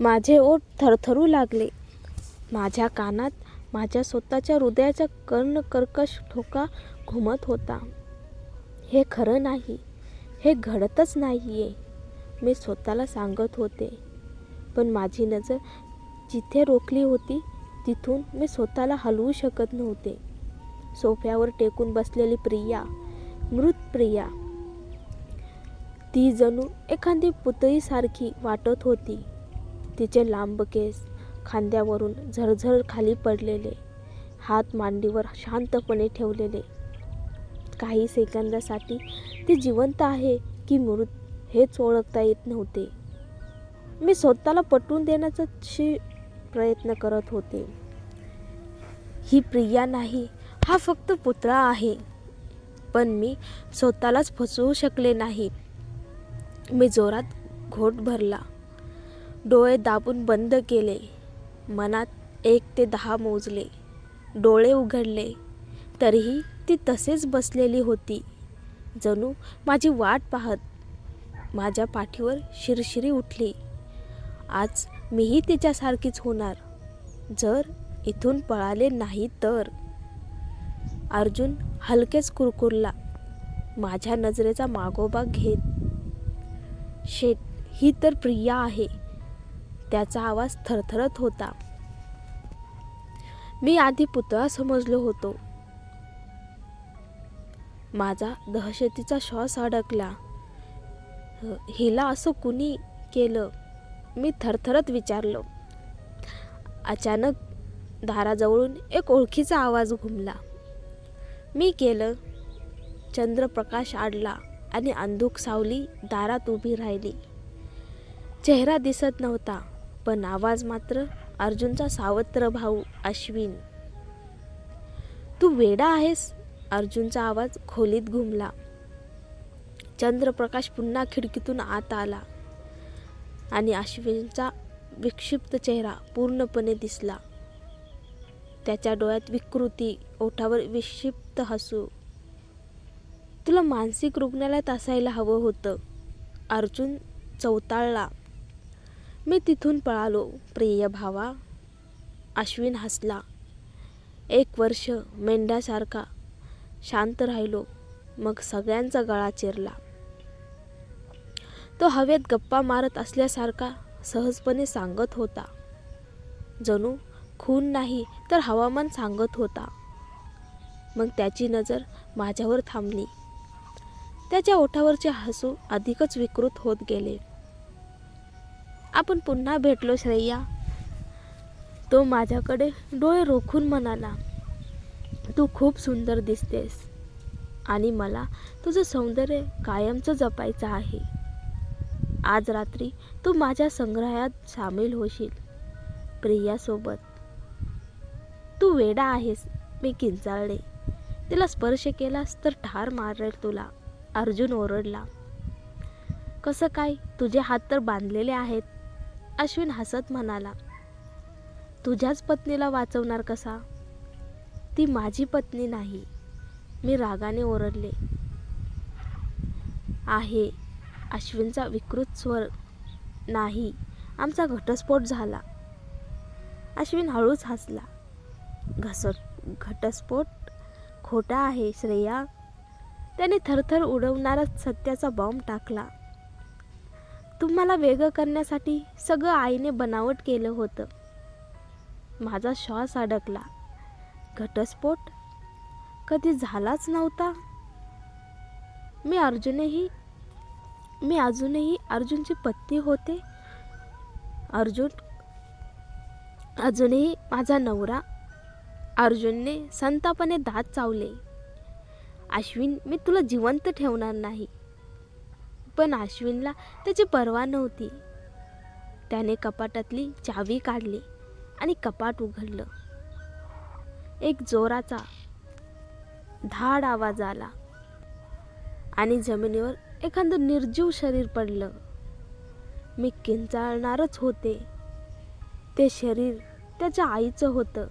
माझे ओठ थरथरू लागले. माझ्या कानात माझ्या स्वतःच्या हृदयाचा कर्कश ठोका घुमत होता. हे खरं नाही, हे घडतच नाहीये, मी स्वतःला सांगत होते. पण माझी नजर जिथे रोखली होती तिथून मी स्वतःला हलवू शकत नव्हते. सोफ्यावर टेकून बसलेली प्रिया, मृत प्रिया, ती जणू एखादी पुतळीसारखी वाटत होती. तिचे लांब केस खांद्यावरून झरझर खाली पडलेले, हात मांडीवर शांतपणे ठेवलेले. काही सेकंदासाठी ती जिवंत आहे की मृत हेच ओळखता येत नव्हते. मी स्वतःला पटवून देण्याचा प्रयत्न करत होते. ही प्रिया नाही, हा फक्त पुतळा आहे. पण मी स्वतःलाच फसवू शकले नाही. मी जोरात घोट भरला, डोळे दाबून बंद केले, मनात 1 ते 10 मोजले. डोळे उघडले तरीही ती तसेच बसलेली होती, जणू माझी वाट पाहत. माझ्या पाठीवर शिरशिरी उठली. आज मीही तिच्यासारखीच होणार, जर इथून पळाले नाही तर. अर्जुन हलकेच कुरकुरला, माझ्या नजरेचा मागोबा घेत. शेट, ही तर प्रिया आहे. त्याचा आवाज थरथरत होता. मी आधी पुतळा समजलो होतो. माझा दहशतीचा श्वास अडकला. हिला असं कुणी केलं, मी थरथरत विचारलो. अचानक दाराजवळून एक ओळखीचा आवाज घुमला. मी केलं. चंद्रप्रकाश आडला आणि अंधुक सावली दारात उभी राहिली. चेहरा दिसत नव्हता, पण आवाज मात्र अर्जुनचा सावत्र भाऊ अश्विन. तू वेडा आहेस? अर्जुनचा आवाज खोलीत घुमला. चंद्रप्रकाश पुन्हा खिडकीतून आत आला आणि अश्विनचा विक्षिप्त चेहरा पूर्णपणे दिसला. त्याच्या डोळ्यात विकृती, ओठावर विक्षिप्त हसू. तुला मानसिक रुग्णालयात असायला हवं होतं. अर्जुन चवताळला. मी तिथून पळालो प्रिय भावा. अश्विन हसला. 1 वर्ष मेंढ्यासारखा शांत राहिलो, मग सगळ्यांचा गळा चिरला. तो हवेत गप्पा मारत असल्यासारखा सहजपणे सांगत होता, जणू खून नाही तर हवामान सांगत होता. मग त्याची नजर माझ्यावर थांबली. त्याच्या ओठावरचे हसू अधिकच विकृत होत गेले. आपण पुन्हा भेटलो श्रेया. तो माझ्याकडे डोळे रोखून म्हणाला. तू खूप सुंदर दिसतेस आणि मला तुझं सौंदर्य कायमचं जपायचं आहे. आज रात्री तू माझ्या संग्रहात सामील होशील प्रियासोबत. तू वेडा आहेस, मी किंचाळले. तिला स्पर्श केलास तर ठार मारेल तुला, अर्जुन ओरडला. कसं काय? तुझे हात तर बांधलेले आहेत, अश्विन हसत म्हणाला. तुझ्याच पत्नीला वाचवणार कसा? ती माझी पत्नी नाही, मी रागाने ओरडले. आहे, अश्विनचा विकृत स्वर. नाही, आमचा घटस्फोट झाला. अश्विन हळूच हसला. घटस्फोट खोटा आहे श्रेया. त्याने थरथर उडवणारा सत्याचा बॉम्ब टाकला. तुम्हाला वेगळं करण्यासाठी सगळं आईने बनावट केलं होतं. माझा श्वास अडकला. घटस्फोट कधी झालाच नव्हता. मी अजूनही अर्जुनची पत्नी होते. अर्जुन अजूनही माझा नवरा. अर्जुनने संतापाने दात चावले. अश्विन, मी तुला जिवंत ठेवणार नाही. पण अश्विनला त्याची पर्वा नव्हती. त्याने कपाटातली चावी काढली आणि कपाट उघडलं. एक जोराचा धाड आवाज आला आणि जमिनीवर एखादं निर्जीव शरीर पडलं. मी किंचाळणारच होते. ते शरीर त्याच्या आईचं होतं.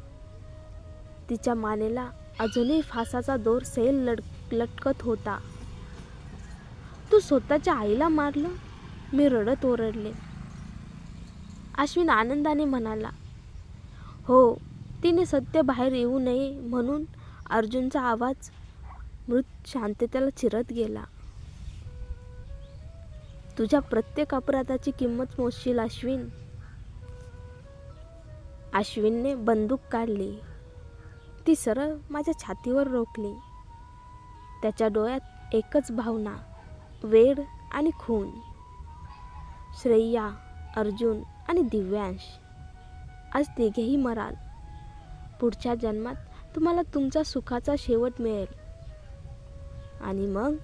तिच्या मानेला अजूनही फासाचा दोर सैल लटकत होता. तू स्वतःच्या आईला मारलं? मी रडत ओरडले. अश्विन आनंदाने म्हणाला. हो, तिने सत्य बाहेर येऊ नये म्हणून. अर्जुनचा आवाज मृत शांततेला चिरत गेला. तुझ्या प्रत्येक अपराधाची किंमत मोजशील अश्विन. अश्विनने बंदूक काढली. ती सरळ माझ्या छातीवर रोखली. त्याच्या डोळ्यात एकच भावना, वेड आणि खून. श्रेया, अर्जुन आणि दिव्यांश, आज तिघेही मराल. पुढच्या जन्मात तुम्हाला तुमच्या सुखाचा शेवट मिळेल. आणि मग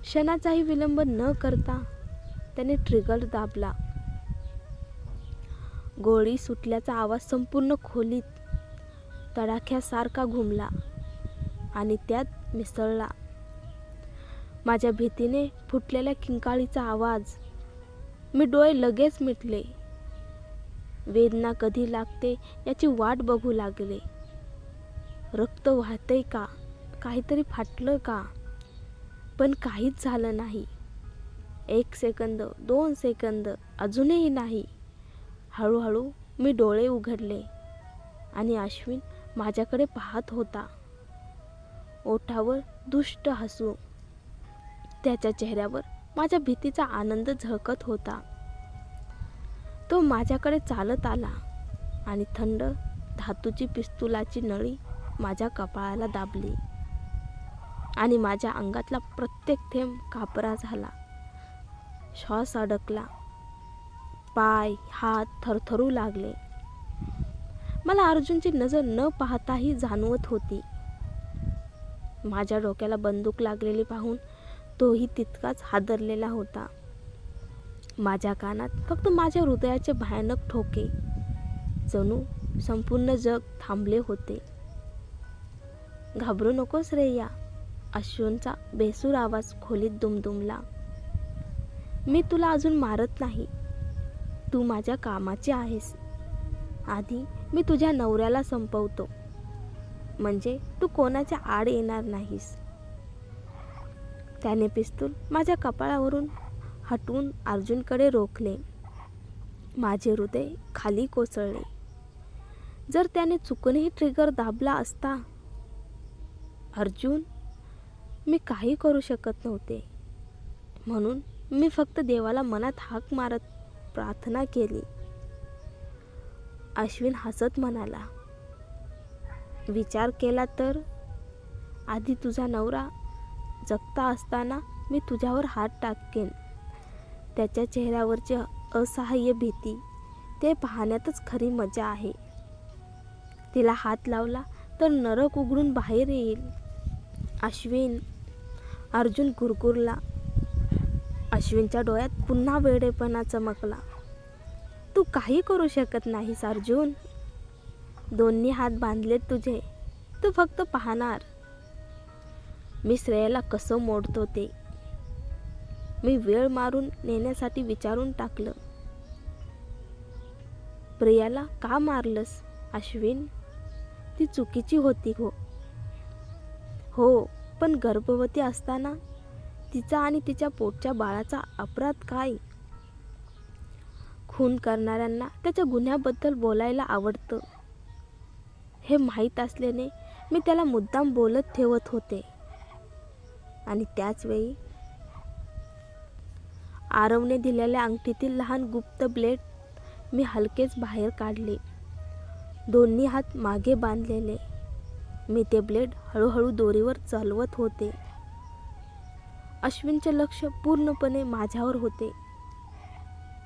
क्षणाचाही विलंब न करता त्याने ट्रिगर दाबला. गोळी सुटल्याचा आवाज संपूर्ण खोलीत तडाख्यासारखा घुमला आणि त्यात मिसळला. माझ्या भीतीने फुटलेल्या किंकाळीचा आवाज. मी डोळे लगेच मिटले. वेदना कधी लागते याची वाट बघू लागले. रक्त वाहतंय का? काहीतरी फाटलं का? पण काहीच झालं नाही. 1 सेकंद, 2 सेकंद, अजूनही नाही. हळूहळू मी डोळे उघडले आणि अश्विन माझ्याकडे पाहत होता. ओठावर दुष्ट हसू. त्याच्या चेहऱ्यावर माझ्या भीतीचा आनंद झळकत होता. तो माझ्याकडे चालत आला आणि थंड धातूची पिस्तुलाची नळी माझ्या कपाळाला दाबली आणि माझ्या अंगातला प्रत्येक थेंब कापरा झाला. श्वास अडकला. पाय, हात थरथरू लागले. मला अर्जुनची नजर न पाहताही जाणवत होती. माझ्या डोक्याला बंदूक लागलेली पाहून तोही तितकाच हादरलेला होता. माझ्या कानात फक्त माझ्या हृदयाचे भयानक ठोके. जणू संपूर्ण जग थांबले होते. घाबरू नकोस श्रेया, अश्विनचा बेसूर आवाज खोलीत दुमदुमला. मी तुला अजून मारत नाही. तू माझ्या कामाची आहेस. आधी मी तुझ्या नवऱ्याला संपवतो, म्हणजे तू कोणाच्या आड येणार नाहीस. त्याने पिस्तूल माझ्या कपाळावरून हटवून अर्जुनकडे रोखले. माझे हृदय खाली कोसळले. जर त्याने चुकूनही ट्रिगर दाबला असता. अर्जुन, मी काही करू शकत नव्हते. म्हणून मी फक्त देवाला मनात हाक मारत प्रार्थना केली. अश्विन हसत म्हणाला, विचार केला तर आधी तुझा नवरा जगता असताना मी तुझ्यावर हात टाकेन. त्याच्या चेहऱ्यावरची असहाय्य भीती, ते पाहण्यातच खरी मजा आहे. तिला हात लावला तर नरक उघडून बाहेर येईल. अश्विन, अर्जुन गुरगुरला. अश्विनच्या डोळ्यात पुन्हा वेडेपणा चमकला. तू काही करू शकत नाहीस अर्जुन. दोन्ही हात बांधलेत तुझे. तू फक्त पाहणार. मी श्रेयाला कसं मोडतो ते. मी वेळ मारून नेण्यासाठी विचारून टाकलं. प्रियाला का मारलंस अश्विन? ती चुकीची होती हो, पण गर्भवती असताना तिचा आणि तिच्या पोटच्या बाळाचा अपराध काय? खून करणाऱ्यांना त्याच्या गुन्ह्याबद्दल बोलायला आवडतं. हे माहीत असल्याने मी त्याला मुद्दाम बोलत ठेवत होते. आणि त्याचवेळी आरवने दिलेल्या अंगठीतील लहान गुप्त ब्लेड मी हलकेच बाहेर काढले. दोन्ही हात मागे बांधलेले. मी ते ब्लेड हळूहळू दोरीवर चालवत होते. अश्विनचे लक्ष पूर्णपणे माझ्यावर होते.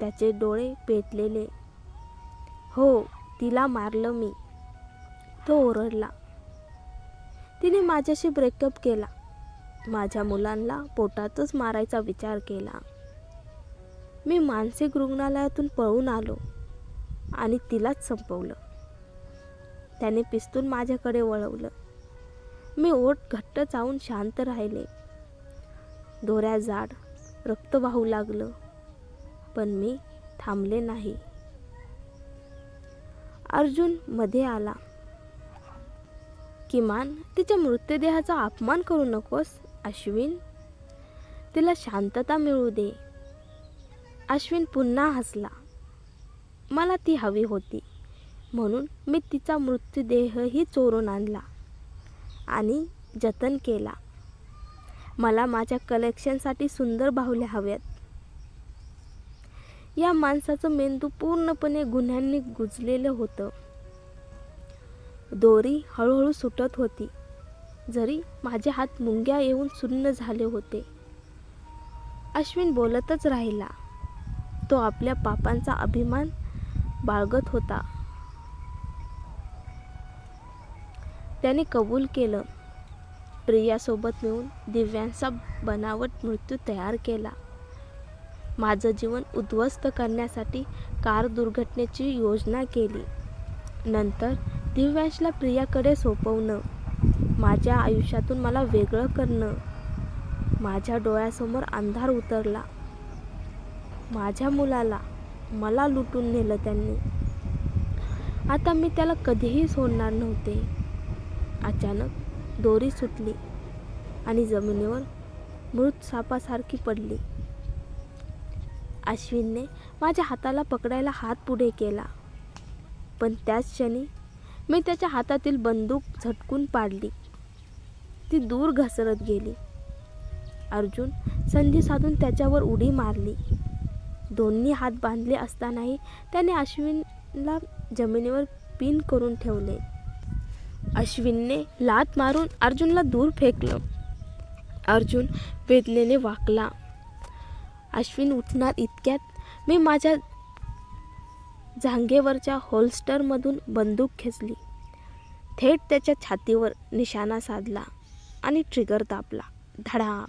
त्याचे डोळे पेटलेले. हो, तिला मारलं मी. तो ओरडला. तिने माझ्याशी ब्रेकअप केला. माझ्या मुलांना पोटातच मारायचा विचार केला. मी मानसिक रुग्णालयातून पळून आलो आणि तिलाच संपवलं. त्याने पिस्तूल माझ्याकडे वळवलं. मी ओठ घट्ट चावून शांत राहिले. दोऱ्या जाड, रक्त वाहू लागलं, पण मी थांबले नाही. अर्जुन मध्ये आला. किमान तिच्या मृतदेहाचा अपमान करू नकोस अश्विन. तिला शांतता मिळू दे. अश्विन पुन्हा हसला. मला ती हवी होती, म्हणून मी तिचा मृतदेहही चोरून आणला आणि जतन केला. मला माझ्या कलेक्शनसाठी सुंदर बाहुल्या हव्यात. या माणसाचं मेंदू पूर्णपणे गुन्ह्यांनी गुंजलेलं होतं. दोरी हळूहळू सुटत होती, जरी माझे हात मुंग्या येऊन सुन्न झाले होते. अश्विन बोलतच राहिला. तो आपल्या पापांचा अभिमान बाळगत होता. त्याने कबूल केलं. प्रियासोबत मिळून दिव्यांचा बनावट मृत्यू तयार केला. माझं जीवन उद्ध्वस्त करण्यासाठी कार दुर्घटनेची योजना केली. नंतर दिव्यांशला प्रियाकडे सोपवणं, माझ्या आयुष्यातून मला वेगळं करणं. माझ्या डोळ्यासमोर अंधार उतरला. माझ्या मुलाला मला लुटून नेलं त्यांनी. आता मी त्याला कधीही सोडणार नव्हते. अचानक दोरी सुटली आणि जमिनीवर मृत सापासारखी पडली. अश्विनने माझ्या हाताला पकडायला हात पुढे केला, पण त्याच क्षणी मी त्याच्या हातातील बंदूक झटकून पाडली. ती दूर घसरत गेली. अर्जुन संधी साधून त्याच्यावर उडी मारली. दोन्ही हात बांधले असतानाही त्याने अश्विनला जमिनीवर पिन करून ठेवले. अश्विनने लाथ मारून अर्जुनला दूर फेकलं. अर्जुन वेदनेने वाकला. अश्विन उठणार इतक्यात मी माझ्या जांघेवरच्या होल्स्टरमधून बंदूक खेचली. थेट त्याच्या छातीवर निशाणा साधला आणि ट्रिगर दाबला. धडाम.